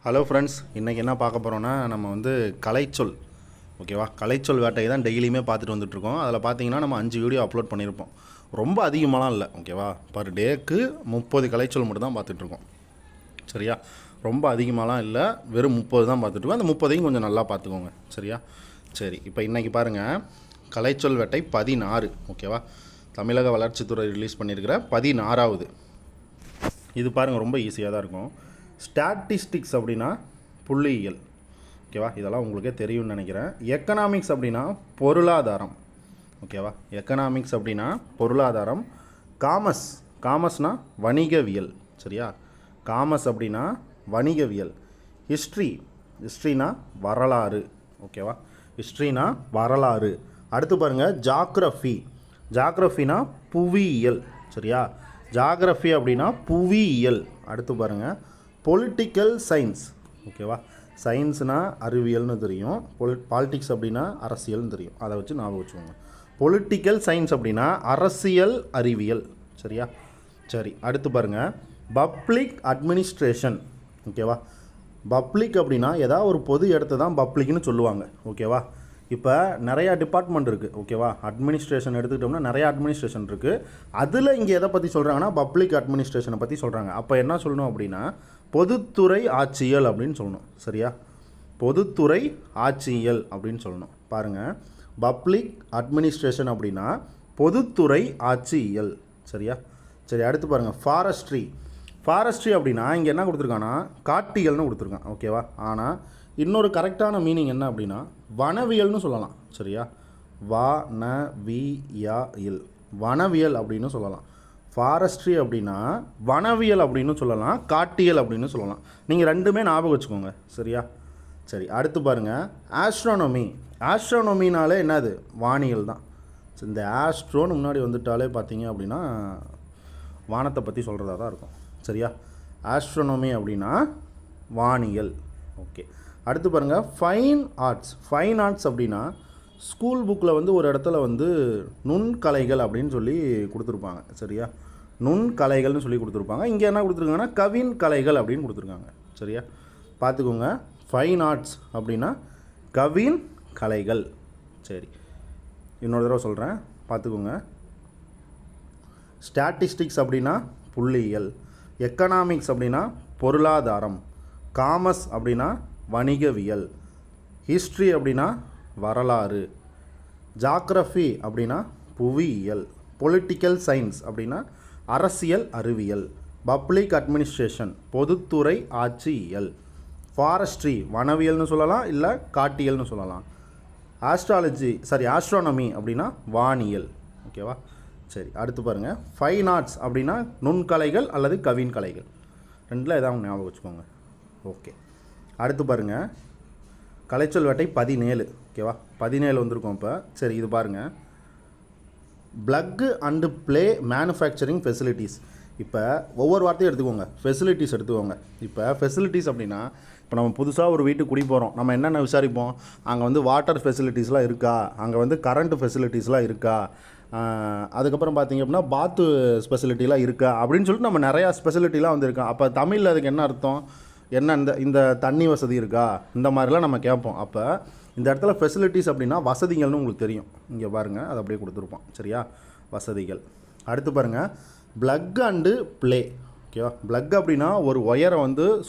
Hello friends, இன்றைக்கி என்ன பார்க்க போகிறோன்னா நம்ம கலைச்சொல் ஓகேவா. கலைச்சொல் வேட்டையை தான் டெய்லியுமே பார்த்துட்டு வந்துட்டுருக்கோம். அதில் பார்த்தீங்கன்னா நம்ம 5 வீடியோ அப்லோட் பண்ணியிருப்போம். ரொம்ப அதிகமாகலாம் இல்லை ஓகேவா. பர் டேக்கு 30 கலைச்சொல் மட்டும் தான் பார்த்துட்ருக்கோம். சரியா, ரொம்ப அதிகமாகலாம் இல்லை, வெறும் 30 தான் பார்த்துட்ருக்கோம். அந்த 30ஐயும் கொஞ்சம் நல்லா பார்த்துக்கோங்க. சரியா, சரி. இப்போ இன்றைக்கி பாருங்கள், கலைச்சொல் வேட்டை 16 ஓகேவா. தமிழக வளர்ச்சித்துறை ரிலீஸ் பண்ணியிருக்கிற 16வது. இது பாருங்கள், ரொம்ப ஈஸியாக தான் இருக்கும். ஸ்டாட்டிஸ்டிக்ஸ் அப்படின்னா புள்ளியியல் ஓகேவா, இதெல்லாம் உங்களுக்கே தெரியும்னு நினைக்கிறேன். எக்கனாமிக்ஸ் அப்படின்னா பொருளாதாரம் ஓகேவா. எக்கனாமிக்ஸ் அப்படின்னா பொருளாதாரம். காமர்ஸ்னால் வணிகவியல். சரியா, காமர்ஸ் அப்படின்னா வணிகவியல். ஹிஸ்ட்ரினா வரலாறு ஓகேவா. ஹிஸ்ட்ரினா வரலாறு. அடுத்து பாருங்கள், ஜாக்ரஃபினா புவியியல். சரியா, ஜாகிரஃபி அப்படின்னா புவியியல். அடுத்து பாருங்கள், பொலிட்டிக்கல் சயின்ஸ் ஓகேவா. சயின்ஸ்னால் அறிவியல்னு தெரியும். பாலிட்டிக்ஸ் அப்படின்னா அரசியல்னு தெரியும். அதை வச்சு ஞாபகம் வச்சுக்கோங்க. பொலிட்டிக்கல் சயின்ஸ் அப்படின்னா அரசியல் அறிவியல். சரியா, சரி. அடுத்து பாருங்கள், பப்ளிக் அட்மினிஸ்ட்ரேஷன் ஓகேவா. பப்ளிக் அப்படின்னா ஏதாவது ஒரு பொது இடத்த தான் பப்ளிக்னு சொல்லுவாங்க ஓகேவா. இப்போ நிறையா டிபார்ட்மெண்ட் இருக்குது ஓகேவா. அட்மினிஸ்ட்ரேஷன் எடுத்துக்கிட்டோம்னா நிறையா அட்மினிஸ்ட்ரேஷன் இருக்குது. அதில் இங்கே எதை பற்றி சொல்கிறாங்கன்னா பப்ளிக் அட்மினிஸ்ட்ரேஷனை பற்றி சொல்கிறாங்க. அப்போ என்ன சொல்லணும் அப்படின்னா பொதுத்துறை ஆட்சியல் அப்படின்னு சொல்லணும். சரியா, பொதுத்துறை ஆட்சியல் அப்படின்னு சொல்லணும். பாருங்கள், பப்ளிக் அட்மினிஸ்ட்ரேஷன் அப்படின்னா பொதுத்துறை ஆட்சியல். சரியா, சரி. அடுத்து பாருங்கள், ஃபாரஸ்ட்ரி அப்படின்னா இங்கே என்ன கொடுத்துருக்கான்னா காட்டியல்னு கொடுத்துருக்கான் ஓகேவா. ஆனால் இன்னொரு கரெக்டான மீனிங் என்ன அப்படின்னா வனவியல்னு சொல்லலாம். சரியா, வனவியல் அப்படின்னு சொல்லலாம். ஃபாரஸ்ட்ரி அப்படின்னா வனவியல் அப்படின்னு சொல்லலாம், காட்டியல் அப்படின்னு சொல்லலாம். நீங்கள் ரெண்டுமே ஞாபகம் வச்சுக்கோங்க. சரியா, சரி. அடுத்து பாருங்கள், ஆஸ்ட்ரோனமினாலே என்னது, வானியல் தான். இந்த ஆஸ்ட்ரோன்னு முன்னாடி வந்துட்டாலே பார்த்தீங்க அப்படின்னா வானத்தை பற்றி சொல்கிறதா தான் இருக்கும். சரியா, ஆஸ்ட்ரோனமி அப்படின்னா வானியல். ஓகே. அடுத்து பாருங்கள், ஃபைன் ஆர்ட்ஸ் அப்படின்னா ஸ்கூல் புக்கில் ஒரு இடத்துல நுண்கலைகள் அப்படின்னு சொல்லி கொடுத்துருப்பாங்க. சரியா, நுண்கலைகள்னு சொல்லி கொடுத்துருப்பாங்க. இங்கே என்ன கொடுத்துருக்காங்கன்னா கவின் கலைகள் அப்படின்னு கொடுத்துருக்காங்க. சரியா, பார்த்துக்கோங்க. ஃபைன் ஆர்ட்ஸ் அப்படின்னா கவின் கலைகள். சரி, இன்னொரு தடவை சொல்கிறேன், பார்த்துக்கோங்க. ஸ்டாட்டிஸ்டிக்ஸ் அப்படின்னா புள்ளியியல். எக்கனாமிக்ஸ் அப்படின்னா பொருளாதாரம். காமர்ஸ் அப்படின்னா வணிகவியல். ஹிஸ்ட்ரி அப்படின்னா வரலாறு. ஜாக்ரஃபி அப்படின்னா புவியியல். பொலிட்டிக்கல் சயின்ஸ் அப்படின்னா அரசியல் அறிவியல். பப்ளிக் அட்மினிஸ்ட்ரேஷன் பொதுத்துறை ஆட்சியியல். ஃபாரஸ்ட்ரி வனவியல்னு சொல்லலாம், இல்லை காட்டியல்னு சொல்லலாம். ஆஸ்ட்ரோனமி அப்படின்னா வானியல் ஓகேவா. சரி, அடுத்து பாருங்கள், ஃபைன் ஆர்ட்ஸ் அப்படின்னா நுண்கலைகள் அல்லது கவின் கலைகள். ரெண்டில் ஏதாவது ஞாபகம் வச்சுக்கோங்க. ஓகே. அடுத்து பாருங்கள், கலைச்சொல் வேட்டை 17 ஓகேவா. 17 வந்திருக்கோம் இப்போ. சரி, இது பாருங்கள், plug and play manufacturing facilities. இப்போ ஒவ்வொரு வார்த்தையும் எடுத்துக்கோங்க, ஃபெசிலிட்டிஸ் எடுத்துக்கோங்க. இப்போ ஃபெசிலிட்டிஸ் அப்படின்னா இப்போ நம்ம புதுசாக ஒரு வீட்டுக்கு குடி போகிறோம், நம்ம என்னென்ன விசாரிப்போம், அங்கே வாட்டர் ஃபெசிலிட்டிஸ்லாம் இருக்கா, அங்கே கரண்ட் ஃபெசிலிட்டிஸ்லாம் இருக்கா, அதுக்கப்புறம் பார்த்திங்க அப்படின்னா பாத்து ஸ்பெசிலிட்டிலாம் இருக்கா அப்படின்னு சொல்லிட்டு நம்ம நிறையா ஸ்பெசிலிட்டிலாம் இருக்கா. அப்போ தமிழில் அதுக்கு என்ன அர்த்தம், என்ன இந்த தண்ணி வசதி இருக்கா, இந்த மாதிரிலாம் நம்ம கேட்போம். அப்போ இந்த இடத்துல ஃபெசிலிட்டிஸ் அப்படின்னா வசதிகள்னு உங்களுக்கு தெரியும். இங்கே பாருங்கள், அது அப்படியே கொடுத்துருப்போம். சரியா, வசதிகள். அடுத்து பாருங்கள், ப்ளக் அண்டு ப்ளே ஓகேவா. ப்ளக் அப்படின்னா ஒரு ஒயரை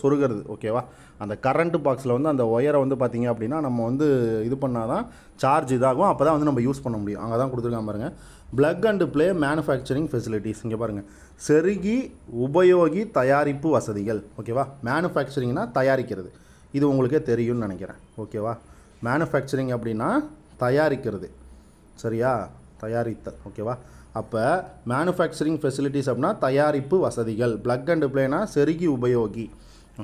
சொருகிறது ஓகேவா. அந்த கரண்ட் பாக்ஸில் அந்த ஒயரை பார்த்திங்க அப்படின்னா நம்ம இது பண்ணால் தான் சார்ஜ் இதாகும், அப்போ தான் நம்ம யூஸ் பண்ண முடியும். அங்கே தான் கொடுத்துருக்காங்க பாருங்கள், plug and play manufacturing facilities. இங்கே பாருங்கள், செருகி உபயோகி தயாரிப்பு வசதிகள் ஓகேவா. மேனுஃபேக்சரிங்னா தயாரிக்கிறது, இது உங்களுக்கே தெரியும்னு நினைக்கிறேன் ஓகேவா. மேனுஃபேக்சரிங் அப்படின்னா தயாரிக்கிறது. சரியா, தயாரித்தல் ஓகேவா. அப்போ மேனுஃபேக்சரிங் ஃபெசிலிட்டிஸ் அப்படின்னா தயாரிப்பு வசதிகள். ப்ளக் அண்டு ப்ளேனா செருகி உபயோகி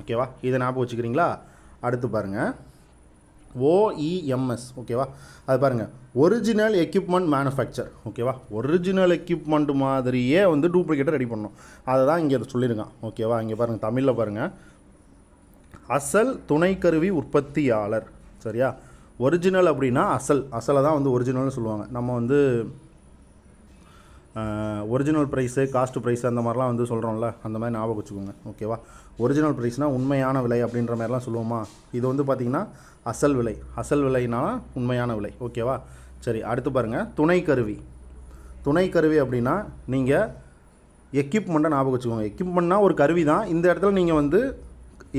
ஓகேவா. இதை ஞாபகம் வச்சுக்கிறீங்களா. அடுத்து பாருங்கள், OEMS ஓகேவா. அது பாருங்கள், ஒரிஜினல் எக்யூப்மெண்ட் மேனுஃபேக்சர் ஓகேவா. ஒரிஜினல் எக்யூப்மெண்ட் மாதிரியே டூப்ளிகேட்டை ரெடி பண்ணணும், அதை தான் இங்கே சொல்லியிருக்கான் ஓகேவா. இங்கே பாருங்கள், தமிழில் பாருங்கள், அசல் துணைக்கருவி உற்பத்தியாளர். சரியா, ஒரிஜினல் அப்படின்னா அசலை தான் ஒரிஜினல்னு சொல்லுவாங்க. நம்ம ஒரிஜினல் ப்ரைஸு காஸ்ட் ப்ரைஸு அந்த மாதிரிலாம் சொல்கிறோம்ல, அந்த மாதிரி ஞாபகம் வச்சுக்கோங்க ஓகேவா. ஒரிஜினல் ப்ரைஸ்னால் உண்மையான விலை அப்படின்ற மாதிரிலாம் சொல்லுவோமா, இது வந்து பார்த்திங்கன்னா அசல் விலை. அசல் விலைனா உண்மையான விலை. ஓகேவா? சரி, அடுத்து பாருங்கள் துணைக்கருவி. துணைக்கருவி அப்படின்னா நீங்கள் எக்யூப்மெண்ட்டை ஞாபகம் வச்சுக்கோங்க. எக்யூப்மெண்ட்னா ஒரு கருவி தான். இந்த இடத்துல நீங்கள் வந்து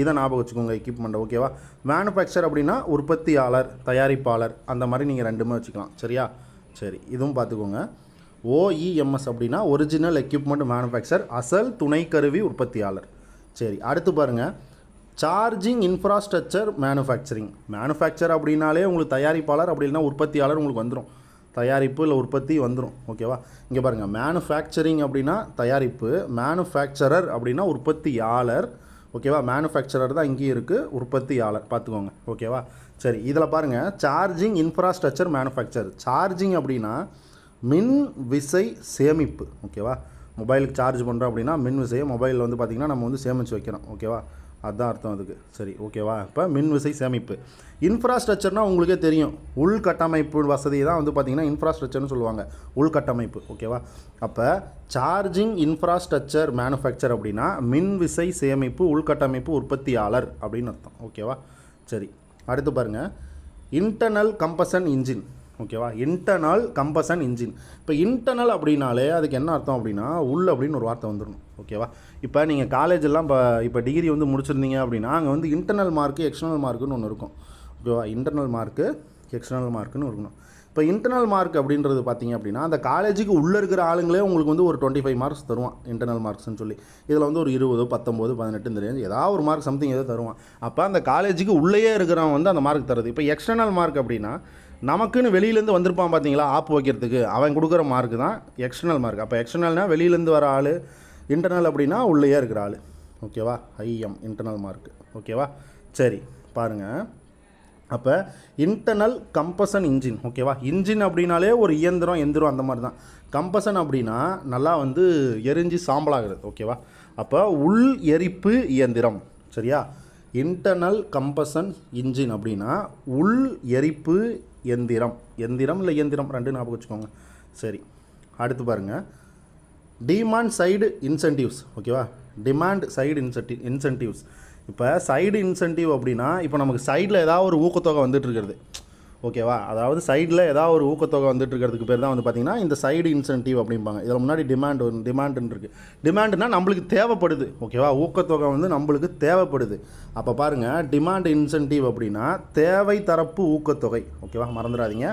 இதை ஞாபகம் வச்சுக்கோங்க, எக்யூப்மெண்ட்டை. ஓகேவா? மேனுஃபேக்சர் அப்படின்னா உற்பத்தியாளர், தயாரிப்பாளர், அந்த மாதிரி நீங்கள் ரெண்டுமே வச்சுக்கலாம். சரியா? சரி, இதுவும் பார்த்துக்கோங்க. OEMS அப்படின்னா ஒரிஜினல் எக்யூப்மெண்ட் மேனுஃபேக்சர், அசல் துணைக்கருவி உற்பத்தியாளர். சரி, அடுத்து பாருங்கள் சார்ஜிங் இன்ஃப்ராஸ்ட்ரக்சர் மேனுஃபேக்சரிங். மேனுஃபேக்சர் அப்படின்னாலே உங்களுக்கு தயாரிப்பாளர், அப்படி இல்லைனா உற்பத்தியாளர் உங்களுக்கு வந்துடும். தயாரிப்பு இல்லை உற்பத்தி வந்துடும். ஓகேவா? இங்கே பாருங்கள் மேனுஃபேக்சரிங் அப்படின்னா தயாரிப்பு, மேனுஃபேக்சரர் அப்படின்னா உற்பத்தியாளர். ஓகேவா? மேனுஃபேக்சரர் தான் இங்கேயும் இருக்குது, உற்பத்தியாளர் பார்த்துக்கோங்க. ஓகேவா? சரி, இதில் பாருங்கள் சார்ஜிங் இன்ஃப்ராஸ்ட்ரக்சர் மேனுஃபேக்சர். சார்ஜிங் அப்படின்னா மின் விசை சேமிப்பு. ஓகேவா? மொபைலுக்கு சார்ஜ் பண்ணுறோம் அப்படின்னா மின் விசையை மொபைலில் வந்து பார்த்திங்கன்னா நம்ம வந்து சேமித்து வைக்கிறோம். ஓகேவா? அதுதான் அர்த்தம் அதுக்கு. சரி, ஓகேவா? இப்போ மின் விசை சேமிப்பு. இன்ஃப்ராஸ்ட்ரக்சர்னால் உங்களுக்கே தெரியும், உள்கட்டமைப்பு வசதி தான் வந்து பார்த்திங்கன்னா இன்ஃப்ராஸ்ட்ரக்சர்னு சொல்லுவாங்க, உள்கட்டமைப்பு. ஓகேவா? அப்போ சார்ஜிங் இன்ஃப்ராஸ்ட்ரக்சர் மேனுஃபேக்சர் அப்படின்னா மின் விசை சேமிப்பு உள்கட்டமைப்பு உற்பத்தியாளர் அப்படின்னு அர்த்தம். ஓகேவா? சரி, அடுத்து பாருங்கள் இன்டர்னல் கம்பஷன் இன்ஜின். ஓகேவா? Internal combustion engine. இப்போ இன்டர்னல் அப்படின்னாலே அதுக்கு என்ன அர்த்தம் அப்படின்னா உள் அப்படின்னு ஒரு வார்த்தை வந்துடணும். ஓகேவா? இப்போ நீங்கள் காலேஜெல்லாம் இப்போ டிகிரி வந்து முடிச்சிருந்தீங்க அப்படின்னா அங்கே வந்து இன்டர்னல் மார்க்கு எக்ஸ்டர்னல் மார்க்குன்னு ஒன்று இருக்கும். ஓகேவா? இன்டர்னல் மார்க்கு எக்ஸ்டர்னல் மார்க்குன்னு இருக்கணும். இப்போ இன்டர்னல் மார்க் அப்படின்றது பார்த்தீங்க அப்படின்னா அந்த காலேஜுக்கு உள்ளே இருக்கிற ஆளுங்களே உங்களுக்கு வந்து ஒரு 25 மார்க்ஸ் தருவான் இன்டர்னல் மார்க்ஸ்னு சொல்லி. இதில் வந்து ஒரு 20, 19, 18 தெரியாது, ஏதாவது ஒரு மார்க் சம்திங் ஏதோ தருவான். அப்போ அந்த காலேஜுக்கு உள்ளேயே இருக்கிறவன் வந்து அந்த மார்க் தருது. இப்போ எக்ஸ்டர்னல் மார்க் அப்படின்னா நமக்குன்னு வெளியிலேருந்து வந்திருப்பான் பார்த்தீங்களா, ஆப் வைக்கிறதுக்கு, அவன் கொடுக்குற மார்க்கு தான் எக்ஸ்டர்னல் மார்க். அப்போ எக்ஸ்டர்னல்னால் வெளியிலேருந்து வர ஆள், இன்டர்னல் அப்படின்னா உள்ளேயே இருக்கிற ஆள். ஓகேவா? IM internal mark. ஓகேவா? சரி, பாருங்கள். அப்போ இன்டர்னல் கம்பஷன் இன்ஜின். ஓகேவா? இன்ஜின் அப்படின்னாலே ஒரு எந்திரம் அந்த மாதிரி தான். கம்பஷன் அப்படின்னா நல்லா வந்து எரிஞ்சு சாம்பலாகிறது. ஓகேவா? அப்போ உள் எரிப்பு இயந்திரம். சரியா? இன்டர்னல் கம்பஷன் இன்ஜின் அப்படின்னா உள் எரிப்பு எந்திரம். எந்திரம் இல்லை இயந்திரம் ரெண்டு ஞாபகம் வச்சுக்கோங்க. சரி, அடுத்து பாருங்கள் டிமாண்ட் சைடு இன்சென்டிவ்ஸ். ஓகேவா? Demand side incentives. இப்போ சைடு இன்சென்டிவ் அப்படின்னா இப்போ நமக்கு சைடில் ஏதாவது ஒரு ஊக்கத்தொகை வந்துட்டு இருக்கிறது. ஓகேவா? அதாவது சைடில் ஏதாவது ஒரு ஊக்கத்தொகை வந்துட்டு இருக்கிறதுக்கு பேர் தான் வந்து பார்த்திங்கன்னா இந்த சைடு இன்சென்டிவ் அப்படிம்பாங்க. இதில் முன்னாடி டிமாண்டுன்னு இருக்குது. டிமாண்டுனா நம்மளுக்கு தேவைப்படுது. ஓகேவா? ஊக்கத்தொகை வந்து நம்மளுக்கு தேவைப்படுது. அப்போ பாருங்கள் டிமாண்ட் இன்சென்டிவ் அப்படின்னா தேவை தரப்பு ஊக்கத்தொகை. ஓகேவா? மறந்துடாதீங்க,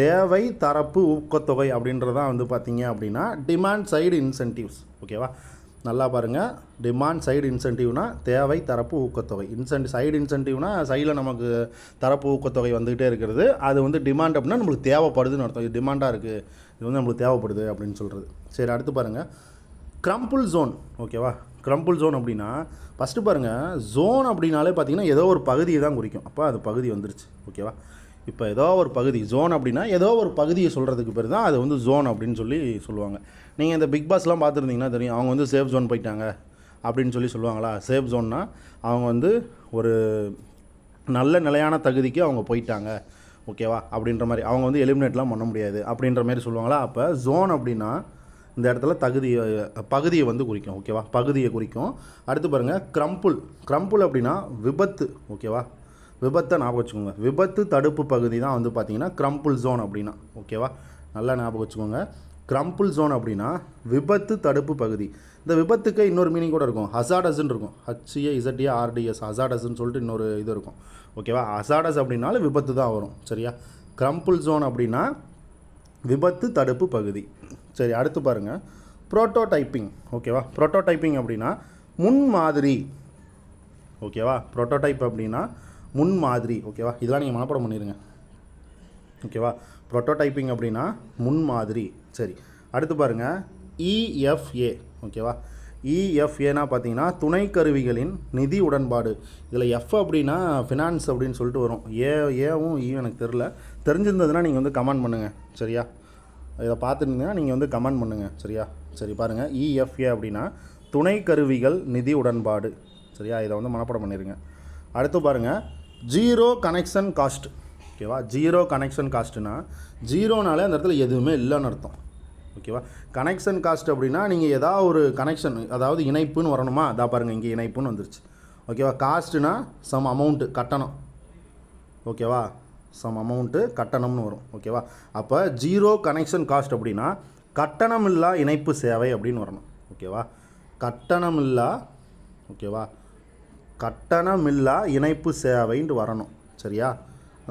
தேவை தரப்பு ஊக்கத்தொகை அப்படின்றதான் வந்து பார்த்திங்க அப்படின்னா டிமாண்ட் சைடு இன்சென்டிவ்ஸ். ஓகேவா? நல்லா பாருங்கள், டிமாண்ட் சைடு இன்சென்டிவ்னா தேவை தரப்பு ஊக்கத்தொகை. சைடு இன்சென்டிவ்னா சைடில் நமக்கு தரப்பு ஊக்கத்தொகை வந்துகிட்டே இருக்கிறது. அது வந்து டிமாண்ட் அப்படின்னா நம்மளுக்கு தேவைப்படுதுன்னு அர்த்தம். இது டிமாண்டாக இருக்குது, இது வந்து நம்மளுக்கு தேவைப்படுது அப்படின்னு சொல்கிறது. சரி, அடுத்து பாருங்கள் க்ரம்பிள் ஜோன். ஓகேவா? க்ரம்பிள் ஜோன் அப்படின்னா ஃபஸ்ட்டு பாருங்கள், ஜோன் அப்படின்னாலே பார்த்திங்கன்னா ஏதோ ஒரு பகுதியை தான் குறிக்கும். அப்போ அது பகுதி வந்துருச்சு. ஓகேவா? இப்போ ஏதோ ஒரு பகுதி, ஜோன் அப்படின்னா ஏதோ ஒரு பகுதியை சொல்கிறதுக்கு பேர் தான் அது வந்து ஜோன் அப்படின்னு சொல்லி சொல்லுவாங்க. நீங்கள் இந்த பிக் பாஸ்லாம் பார்த்துருந்தீங்கன்னா தெரியும், அவங்க வந்து சேஃப் ஜோன் போயிட்டாங்க அப்படின்னு சொல்லி சொல்லுவாங்களா. சேஃப் ஜோன்னா அவங்க வந்து ஒரு நல்ல நிலையான தகுதிக்கு அவங்க போயிட்டாங்க. ஓகேவா? அப்படின்ற மாதிரி அவங்க வந்து எலிமினேட்லாம் பண்ண முடியாது அப்படின்ற மாதிரி சொல்லுவாங்களா. அப்போ ஜோன் அப்படின்னா இந்த இடத்துல பகுதியை வந்து குறிக்கும். ஓகேவா? பகுதியை குறிக்கும். அடுத்து பாருங்கள் க்ரம்பிள் அப்படின்னா விபத்து. ஓகேவா? விபத்தை ஞாபகம் வச்சுக்கோங்க. விபத்து தடுப்பு பகுதி தான் வந்து பார்த்திங்கன்னா க்ரம்பிள் ஜோன் அப்படின்னா. ஓகேவா? நல்லா ஞாபகம் வச்சுக்கோங்க. க்ரம்பிள் ஜோன் அப்படின்னா விபத்து தடுப்பு பகுதி. இந்த விபத்துக்கு இன்னொரு மீனிங் கூட இருக்கும், ஹசாடஸ்ன்னு இருக்கும். HAZARDS ஹசாடஸ்ன்னு சொல்லிட்டு இன்னொரு இது இருக்கும். ஓகேவா? ஹசாடஸ் அப்படின்னாலும் விபத்து தான் வரும். சரியா? க்ரம்பிள் ஜோன் அப்படின்னா விபத்து தடுப்பு பகுதி. சரி, அடுத்து பாருங்கள் ப்ரோட்டோடைப்பிங். ஓகேவா? ப்ரோட்டோடைப்பிங் அப்படின்னா முன்மாதிரி. ஓகேவா? ப்ரோட்டோடைப் அப்படின்னா முன்மாதிரி. ஓகேவா? இதெல்லாம் நீங்கள் மனப்பாடம் பண்ணிடுங்க. ஓகேவா? ப்ரோட்டோடைப்பிங் அப்படின்னா முன்மாதிரி. சரி, அடுத்து பாருங்கள் EFA. ஓகேவா? EFAனா பார்த்தீங்கன்னா துணை கருவிகளின் நிதி உடன்பாடு. இதில் F அப்படின்னா ஃபினான்ஸ் அப்படின்னு சொல்லிட்டு வரும். ஏவும் எனக்கு தெரிஞ்சிருந்ததுன்னா நீங்கள் வந்து கமெண்ட் பண்ணுங்கள். சரியா? இதை பார்த்துருந்தீங்கன்னா நீங்கள் வந்து கமெண்ட் பண்ணுங்கள். சரியா? சரி, பாருங்கள் EFA அப்படின்னா துணை கருவிகள் நிதி உடன்பாடு. சரியா? இதை வந்து மனப்பாடம் பண்ணிடுங்க. அடுத்து பாருங்கள் ஜீரோ கனெக்ஷன் காஸ்ட். ஓகேவா? ஜீரோ கனெக்ஷன் காஸ்ட்டுனா ஜீரோனாலே அந்த இடத்துல எதுவுமே இல்லைன்னு அர்த்தம். ஓகேவா. கனெக்ஷன் காஸ்ட் அப்படின்னா நீங்கள் ஏதாவது ஒரு கனெக்ஷன், அதாவது இணைப்புன்னு வரணுமா, அதான் பாருங்கள் இங்கே இணைப்புன்னு வந்துருச்சு. ஓகேவா. காஸ்ட்டுனா சம் அமௌண்ட்டு கட்டணம். ஓகேவா. சம் அமௌண்ட்டு கட்டணம்னு வரும். ஓகேவா. அப்போ ஜீரோ கனெக்ஷன் காஸ்ட் அப்படின்னா கட்டணமில்லா இணைப்பு சேவை அப்படின்னு வரணும். ஓகேவா. கட்டணமில்லா, ஓகேவா, கட்டணமில்லா இணைப்பு சேவைன்ட்டு வரணும். சரியா.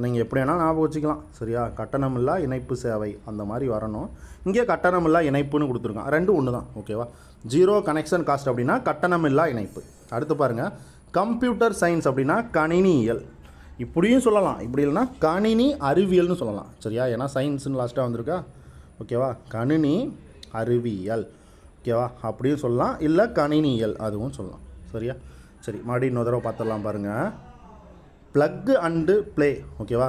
நீங்கள் எப்படி வேணால் ஞாபகம் வச்சுக்கலாம். சரியா. கட்டணமில்லா இணைப்பு சேவை அந்த மாதிரி வரணும். இங்கே கட்டணமில்லா இணைப்புன்னு கொடுத்துருக்கான். ரெண்டும் ஒன்று தான். ஓகேவா. ஜீரோ கனெக்ஷன் காஸ்ட் அப்படின்னா கட்டணமில்லா இணைப்பு. அடுத்து பாருங்கள், கம்ப்யூட்டர் சயின்ஸ் அப்படின்னா கணினியியல். இப்படியும் சொல்லலாம், இப்படி இல்லைனா கணினி அறிவியல்னு சொல்லலாம். சரியா. ஏன்னா சயின்ஸுன்னு லாஸ்ட்டாக வந்திருக்கா. ஓகேவா. கணினி அறிவியல். ஓகேவா. அப்படியும் சொல்லலாம், இல்லை கணினியியல் அதுவும் சொல்லலாம். சரியா. சரி, மறுபடியும் இன்னொரு தடவை பார்த்துடலாம் பாருங்கள். Plug and play. ஓகேவா.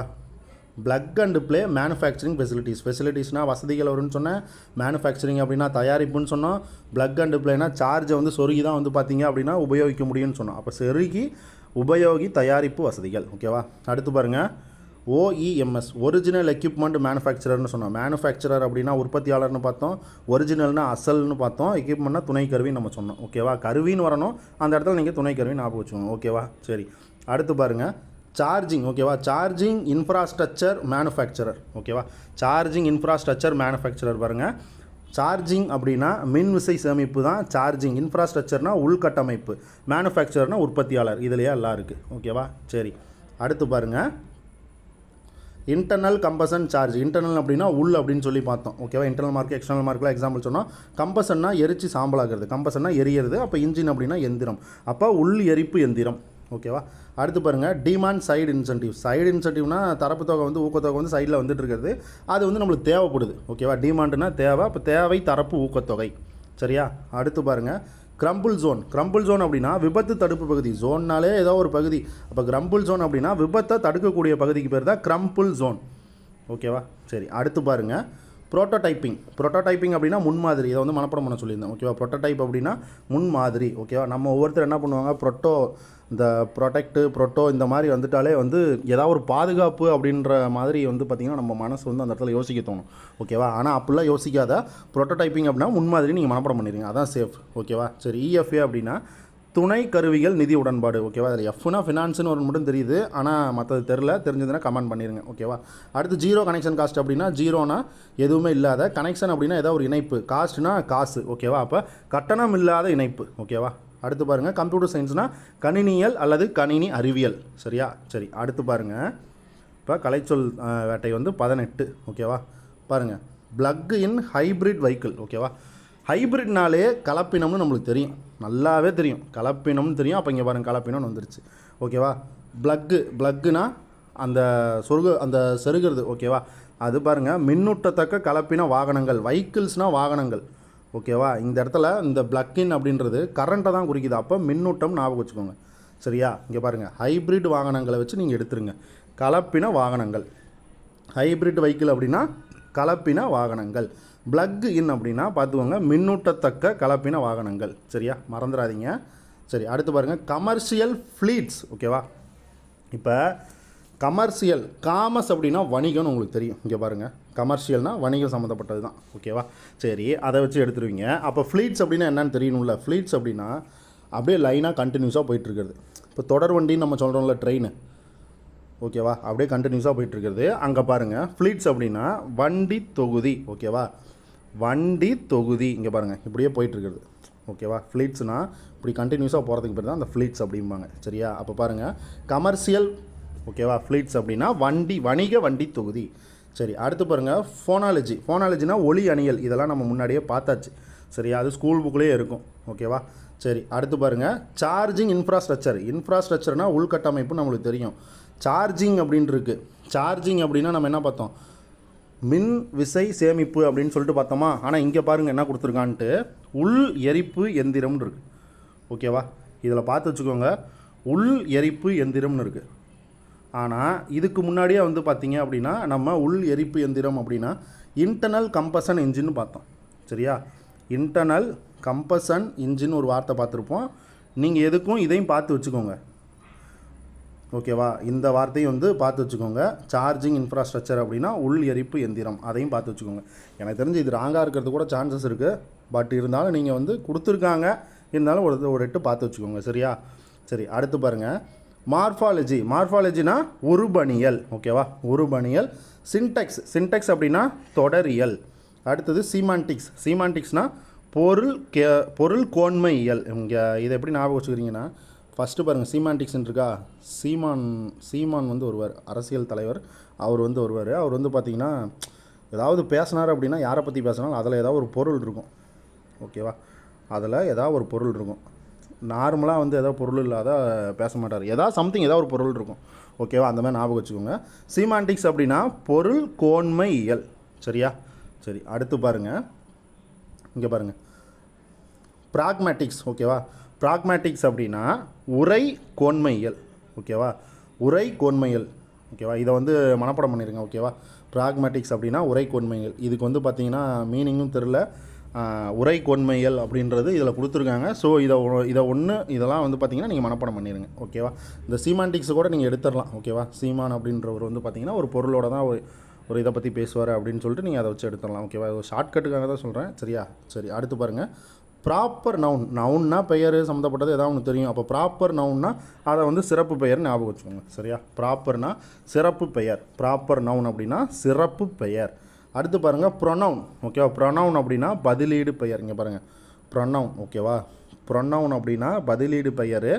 Plug and play manufacturing facilities. ஃபெசிலிட்டிஸ்னால் வசதிகள் வரும்னு சொன்னேன். மேனுஃபேக்சரிங் அப்படின்னா தயாரிப்புன்னு சொன்னோம். ப்ளக் அண்டு ப்ளேனா சார்ஜை வந்து சொருகி தான் வந்து பார்த்திங்க அப்படின்னா உபயோகிக்க முடியும்னு சொன்னோம். அப்போ சொருகி உபயோகி தயாரிப்பு வசதிகள். ஓகேவா. அடுத்து பாருங்கள், OEMS ஒரிஜினல் எக்யூப்மெண்ட் மேனுஃபேக்சரர்னு சொன்னோம். மேனுஃபேக்சரர் அப்படின்னா உற்பத்தியாளர்னு பார்த்தோம், ஒரிஜினல்னா அசல்னு பார்த்தோம், எக்யூப்மெண்ட்னா துணை கருவின்னு நம்ம சொன்னோம். ஓகேவா. கருவின்னு வரணும், அந்த இடத்துல நீங்கள் துணை கருவி ஞாபகம் வச்சுக்கோங்க. ஓகேவா. சரி, அடுத்து பாருங்கள், சார்ஜிங். ஓகேவா. Charging infrastructure manufacturer. ஓகேவா. சார்ஜிங் இன்ஃப்ராஸ்ட்ரக்சர் மேனுஃபேக்சரர் பாருங்கள். சார்ஜிங் அப்படின்னா மின் விசை சேமிப்பு தான் சார்ஜிங். இன்ஃப்ராஸ்ட்ரக்சர்னா உள்கட்டமைப்பு, மேனுஃபேக்சரர்னா உற்பத்தியாளர். இதுலையே எல்லாம் இருக்குது. ஓகேவா. சரி, அடுத்து பாருங்கள், இன்டர்னல் கம்பஷன் சார்ஜ். இன்டர்னல் அப்படின்னா உள் அப்படின்னு சொல்லி பார்த்தோம். ஓகேவா. இன்டர்னல் மார்க் எக்ஸ்டர்னல் மார்க்கில் எக்ஸாம்பிள் சொன்னோம். கம்பஷன்னா எரிச்சு சாம்பலாகிறது, கம்பஷன்னா எரியறது. அப்போ இன்ஜின் அப்படின்னா எந்திரம், அப்போ உள் எரிப்பு எந்திரம். ஓகேவா. அடுத்து பாருங்கள், டிமாண்ட் சைடு இன்சென்டிவ். சைடு இன்சென்டிவ்னா தரப்பு தொகை வந்து ஊக்கத்தொகை வந்து சைடில் வந்துட்டு இருக்கிறது, அது வந்து நம்மளுக்கு தேவைப்படுது. ஓகேவா. டிமாண்டுனா தேவை, அப்போ தேவை தரப்பு ஊக்கத்தொகை. சரியா. அடுத்து பாருங்கள், கிரம்பிள் ஜோன். கிரம்பிள் ஜோன் அப்படின்னா விபத்து தடுப்பு பகுதி. ஜோன்னாலே ஏதோ ஒரு பகுதி, அப்போ கிரம்பிள் ஜோன் அப்படின்னா விபத்தை தடுக்கக்கூடிய பகுதிக்கு பேர் தான் கிரம்பிள் ஜோன். ஓகேவா. சரி, அடுத்து பாருங்கள், ப்ரோட்டோடைப்பிங். ப்ரோட்டோடைப்பிங் அப்படின்னா முன்மாதிரி. இதை வந்து மனப்பாடம் பண்ண சொல்லியிருந்தேன். ஓகேவா. ப்ரோட்டோடைப் அப்படின்னா முன்மாதிரி. ஓகேவா. நம்ம ஒவ்வொருத்தர் என்ன பண்ணுவாங்க, இந்த ப்ரொட்டோ இந்த மாதிரி வந்துட்டாலே வந்து ஏதாவது ஒரு பாதுகாப்பு அப்படின்ற மாதிரி வந்து பார்த்திங்கன்னா நம்ம மனசு வந்து அந்த இடத்துல யோசிக்க தோணும். ஓகேவா. ஆனால் அப்படிலாம் யோசிக்காத, ப்ரோட்டோடைப்பிங் அப்படின்னா முன்மாதிரி நீங்கள் மனப்பாடம் பண்ணிடுங்க, அதான் சேஃப். ஓகேவா. சரி, EFA அப்படின்னா துணை கருவிகள் நிதி உடன்பாடு. ஓகேவா. அதில் எஃப்னா ஃபினான்ஸ்னு ஒரு மட்டும் தெரியுது, ஆனால் மற்றது தெரிஞ்சதுன்னா கமெண்ட் பண்ணிடுங்க. ஓகேவா. அடுத்து ஜீரோ கனெக்ஷன் காஸ்ட் அப்படின்னா ஜீரோனா எதுவுமே இல்லாத, கனெக்ஷன் அப்படின்னா ஏதாவது ஒரு இணைப்பு, காஸ்ட்னா காசு. ஓகேவா. அப்போ கட்டணம் இல்லாத இணைப்பு. ஓகேவா. அடுத்து பாருங்கள், கம்ப்யூட்டர் சயின்ஸ்னால் கணினியல் அல்லது கணினி அறிவியல். சரியா. சரி, அடுத்து பாருங்கள், இப்போ கலைச்சொல் வேட்டை வந்து 18. ஓகேவா. பாருங்கள், ப்ளக் இன் ஹைப்ரிட் வெஹிக்கிள். ஓகேவா. ஹைப்ரிட்னாலே கலப்பினம்னு நம்மளுக்கு தெரியும், நல்லாவே தெரியும், கலப்பினம்னு தெரியும். அப்போ இங்கே பாருங்கள், கலப்பினம்னு வந்துருச்சு. ஓகேவா. ப்ளக்குனா அந்த செருகிறது. ஓகேவா. அது பாருங்கள், மின்னூட்டத்தக்க கலப்பின வாகனங்கள். வெஹிக்கிள்ஸ்னால் வாகனங்கள். ஓகேவா. இந்த இடத்துல இந்த ப்ளக்கின் அப்படின்றது கரண்ட்டை தான் குறிக்குது, அப்போ மின்னூட்டம் ஞாபகம் வச்சுக்கோங்க. சரியா. இங்கே பாருங்கள், ஹைப்ரிட் வாகனங்களை வச்சு நீங்கள் எடுத்துருங்க. கலப்பின வாகனங்கள். ஹைப்ரிட் வெஹிக்கிள் அப்படின்னா கலப்பின வாகனங்கள். ப்ளக் இன் அப்படின்னா பார்த்துக்கோங்க, மின்னூட்டத்தக்க கலப்பின வாகனங்கள். சரியா, மறந்துடாதீங்க. சரி, அடுத்து பாருங்கள், கமர்ஷியல் ஃப்ளீட்ஸ். ஓகேவா. இப்போ கமர்ஷியல், காமர்ஸ் அப்படின்னா வணிகம்னு உங்களுக்கு தெரியும். இங்கே பாருங்கள், கமர்ஷியல்னால் வணிகம் சம்மந்தப்பட்டது தான். ஓகேவா. சரி, அதை வச்சு எடுத்துருவீங்க. அப்போ ஃப்ளீட்ஸ் அப்படின்னா என்னென்னு தெரியணும்ல. ஃப்ளீட்ஸ் அப்படின்னா அப்படியே லைனாக கண்டினியூஸாக போயிட்டுருக்கிறது. இப்போ தொடர் வண்டின்னு நம்ம சொல்கிறோம்ல, ட்ரெயின். ஓகேவா. அப்படியே கண்டினியூஸாக போயிட்டுருக்கிறது. அங்கே பாருங்கள், ஃப்ளீட்ஸ் அப்படின்னா வண்டி தொகுதி. ஓகேவா. வண்டி தொகுதி இங்கே பாருங்கள், இப்படியே போயிட்டுருக்கிறது. ஓகேவா. ஃப்ளீட்ஸ்னால் இப்படி கண்டினியூஸாக போகிறதுக்கு பேர் தான் அந்த ஃப்ளீட்ஸ் அப்படிம்பாங்க. சரியா. அப்போ பாருங்கள், கமர்ஷியல். ஓகேவா. ஃப்ளீட்ஸ் அப்படின்னா வணிக வண்டி தொகுதி. சரி, அடுத்து பாருங்கள், ஃபோனாலஜி. ஃபோனாலஜினா ஒலி அணியல். இதெல்லாம் நம்ம முன்னாடியே பார்த்தாச்சு. சரியா, அது ஸ்கூல் புக்லேயே இருக்கும். ஓகேவா. சரி, அடுத்து பாருங்கள், சார்ஜிங் இன்ஃப்ராஸ்ட்ரக்சர். இன்ஃப்ராஸ்ட்ரக்சர்னால் உள்கட்டமைப்பு நம்மளுக்கு தெரியும். சார்ஜிங் அப்படின்னு இருக்குது. சார்ஜிங் அப்படின்னா நம்ம என்ன பார்த்தோம், மின் விசை சேமிப்பு அப்படின்னு சொல்லிட்டு பார்த்தோமா. ஆனால் இங்கே பாருங்கள் என்ன கொடுத்துருக்கான்ட்டு, உள் எரிப்பு எந்திரம்னு இருக்குது. ஓகேவா. இதில் பார்த்து வச்சுக்கோங்க, உள் எரிப்பு எந்திரம்னு இருக்குது. ஆனால் இதுக்கு முன்னாடியே வந்து பார்த்திங்க அப்படின்னா நம்ம உள் எரிப்பு எந்திரம் அப்படின்னா இன்டர்னல் கம்பஷன் இன்ஜின்னு பார்த்தோம். சரியா. இன்டர்னல் கம்பஷன் இன்ஜின் ஒரு வார்த்தை பார்த்துருப்போம். நீங்கள் எதுக்கும் இதையும் பார்த்து வச்சுக்கோங்க. ஓகேவா. இந்த வார்த்தையும் வந்து பார்த்து வச்சுக்கோங்க. சார்ஜிங் இன்ஃப்ராஸ்ட்ரக்சர் அப்படின்னா உள் எரிப்பு எந்திரம், அதையும் பார்த்து வச்சுக்கோங்க. எனக்கு தெரிஞ்சு இது ராங்காக இருக்கிறது கூட சான்சஸ் இருக்குது. பட் இருந்தாலும் நீங்கள் வந்து கொடுத்துருக்காங்க, இருந்தாலும் ஒரு எட்டு பார்த்து வச்சுக்கோங்க. சரியா? சரி, அடுத்து பாருங்கள். மார்ஃபாலஜி. மார்ஃபாலஜினா உருபணியல். ஓகேவா, உருபணியல். சின்டெக்ஸ் அப்படின்னா தொடரியல். அடுத்தது சீமான்டிக்ஸ். சீமான்டிக்ஸ்னால் பொருள் கோன்மையியல். இங்கே இதை எப்படி ஞாபகம் வச்சுக்கிறீங்கன்னா, ஃபஸ்ட்டு பாருங்கள், சீமான்டிக்ஸ்ன்னு இருக்கா. சீமான் வந்து வருவார், அரசியல் தலைவர். அவர் வந்து வருவார். அவர் வந்து பார்த்திங்கன்னா ஏதாவது பேசினார் அப்படின்னா, யாரை பற்றி பேசினாலும் அதில் ஏதாவது ஒரு பொருள் இருக்கும். ஓகேவா, அதில் ஏதாவது ஒரு பொருள் இருக்கும். நார்மலாக வந்து ஏதாவது பொருள் இல்லாத பேச மாட்டார். ஏதாவது சம்திங் ஏதாவது ஒரு பொருள் இருக்கும். ஓகேவா, அந்த மாதிரி ஞாபகம் வச்சுக்கோங்க. சீமான்டிக்ஸ் அப்படின்னா பொருள் கோன்மையியல். சரியா? சரி, அடுத்து பாருங்கள். இங்கே பாருங்கள், பிராக்மேட்டிக்ஸ். ஓகேவா, பிராக்மேட்டிக்ஸ் அப்படின்னா உரை கோன்மையியல். ஓகேவா, உரை கோன்மையியல். ஓகேவா, இதை வந்து மனப்பாடம் பண்ணிடுங்க. ஓகேவா, பிராக்மேட்டிக்ஸ் அப்படின்னா உரை கோன்மையியல். இதுக்கு வந்து பார்த்திங்கன்னா மீனிங்கும் தெரில. உரை கோன்மையியல் அப்படின்றது இதில் கொடுத்துருக்காங்க. ஸோ இதெல்லாம் வந்து பார்த்திங்கன்னா நீங்கள் மனப்பாடம் பண்ணிடுங்க. ஓகேவா, இந்த சீமான்டிக்ஸை கூட நீங்கள் எடுத்துடலாம். ஓகேவா, சீமான் அப்படின்றவர் வந்து பார்த்திங்கன்னா ஒரு பொருளோட தான் ஒரு இதை பற்றி பேசுவார் அப்படின்னு சொல்லிட்டு நீங்கள் அதை வச்சு எடுத்துடலாம். ஓகேவா, ஒரு ஷார்ட்கட்டுக்காக தான் சொல்கிறேன். சரியா? சரி, அடுத்து பாருங்கள். ப்ராப்பர் நவுன்னா பெயர் சம்மந்தப்பட்டது ஏதாவது ஒன்று தெரியும். அப்போ ப்ராப்பர் நவுன்னா அதை வந்து சிறப்பு பெயர் ஞாபகம் வச்சுக்கோங்க. சரியா? ப்ராப்பர்னா சிறப்பு பெயர். ப்ராப்பர் நவுன் அப்படின்னா சிறப்பு பெயர். அடுத்து பாருங்கள், ப்ரொனவுன். ஓகேவா, ப்ரொனவுன் அப்படின்னா பதிலீடு பெயர். இங்கே பாருங்கள், ப்ரொனவுன். ஓகேவா, ப்ரொனவுன் அப்படின்னா பதிலீடு பெயர்.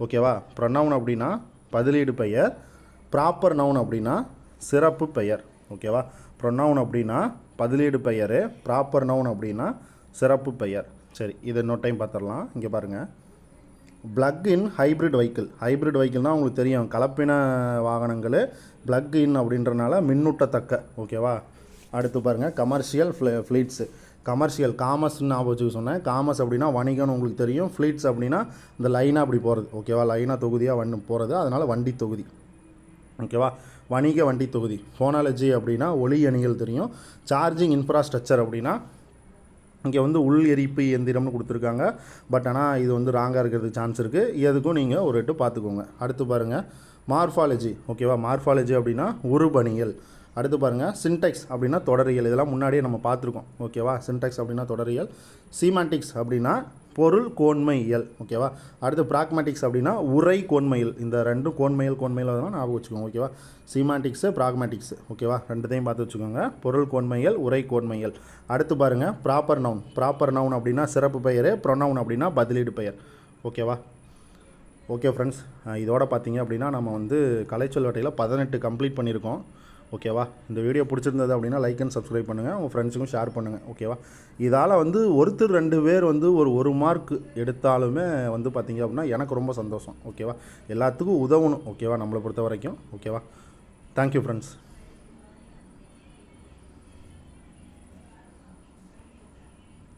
ஓகேவா, ப்ரொனவுன் அப்படின்னா பதிலீடு பெயர். ப்ராப்பர் நவுன் அப்படின்னா சிறப்பு பெயர். ஓகேவா, ப்ரொனவுன் அப்படின்னா பதிலீடு பெயர், ப்ராப்பர் நவுன் அப்படின்னா சிறப்பு பெயர். சரி, இதை இன்னொரு டைம் பார்த்துடலாம். இங்கே பாருங்கள், plug in hybrid vehicle. Hybrid வெஹிக்கிள்னால் உங்களுக்கு தெரியும், கலப்பின வாகனங்கள். ப்ளக் இன் அப்படின்றனால மின்னூட்டத்தக்க. ஓகேவா, அடுத்து பாருங்கள், கமர்ஷியல் ஃப்ளீட்ஸு. கமர்ஷியல், காமர்ஸ்ன்னு ஞாபகம் வச்சுக்க சொன்னேன். காமர்ஸ் அப்படின்னா வணிகம்னு உங்களுக்கு தெரியும். ஃப்ளீட்ஸ் அப்படின்னா இந்த லைனாக அப்படி போகிறது. ஓகேவா, லைனாக தொகுதியாக போகிறது, அதனால் வண்டி தொகுதி. ஓகேவா, வணிக வண்டி தொகுதி. ஃபோனாலஜி அப்படின்னா ஒளி அணிகள் தெரியும். சார்ஜிங் இன்ஃப்ராஸ்ட்ரக்சர் அப்படின்னா இங்கே வந்து உள் எரிப்பு எந்திரம்னு கொடுத்துருக்காங்க. பட் ஆனால் இது வந்து ராங்காக இருக்கிறதுக்கு சான்ஸ் இருக்குது. எதுக்கும் நீங்கள் ஒரு எட்டு பார்த்துக்கோங்க. அடுத்து பாருங்கள், மார்ஃபாலஜி. ஓகேவா, மார்ஃபாலஜி அப்படின்னா உருபணியல். அடுத்து பாருங்கள், சின்டெக்ஸ் அப்படின்னா தொடரியல். இதெல்லாம் முன்னாடியே நம்ம பார்த்துருக்கோம். ஓகேவா, சின்டெக்ஸ் அப்படின்னா தொடரியல். சீமான்டிக்ஸ் அப்படின்னா பொருள் கோன்மையியல். ஓகேவா, அடுத்து பிராக்மேட்டிக்ஸ் அப்படின்னா உரை கோன்மையில். இந்த ரெண்டும் கோன்மையில் அதெல்லாம் ஞாபகம் வச்சுக்கோங்க. ஓகேவா, சீமான்டிக்ஸு பிராக்மேட்டிக்ஸு. ஓகேவா, ரெண்டுத்தையும் பார்த்து வச்சுக்கோங்க. பொருள் கோன்மையில், உரை கோன்மையில். அடுத்து பாருங்கள், ப்ராப்பர் நவுன். ப்ராப்பர் நவுன் அப்படின்னா சிறப்பு பெயர், ப்ரொனவுன் அப்படின்னா பதிலீடு பெயர். ஓகேவா. ஓகே ஃப்ரெண்ட்ஸ், இதோட பார்த்தீங்க அப்படின்னா நம்ம வந்து கலைச்சொல் வேட்டையில் 18 கம்ப்ளீட் பண்ணியிருக்கோம். ஓகேவா, இந்த வீடியோ பிடிச்சிருந்தது அப்படின்னா லைக் அண்ட் சப்ஸ்கிரைப் பண்ணுங்கள், உங்கள் ஃப்ரெண்ட்ஸுக்கும் ஷேர் பண்ணுங்கள். ஓகேவா, இதால் வந்து ஒருத்தர் 2 பேர் வந்து ஒரு மார்க் எடுத்தாலுமே வந்து பார்த்திங்க அப்படின்னா எனக்கு ரொம்ப சந்தோஷம். ஓகேவா, எல்லாத்துக்கும் உதவணும். ஓகேவா, நம்மளை பொறுத்த வரைக்கும். ஓகேவா, தேங்க்யூ ஃப்ரெண்ட்ஸ்.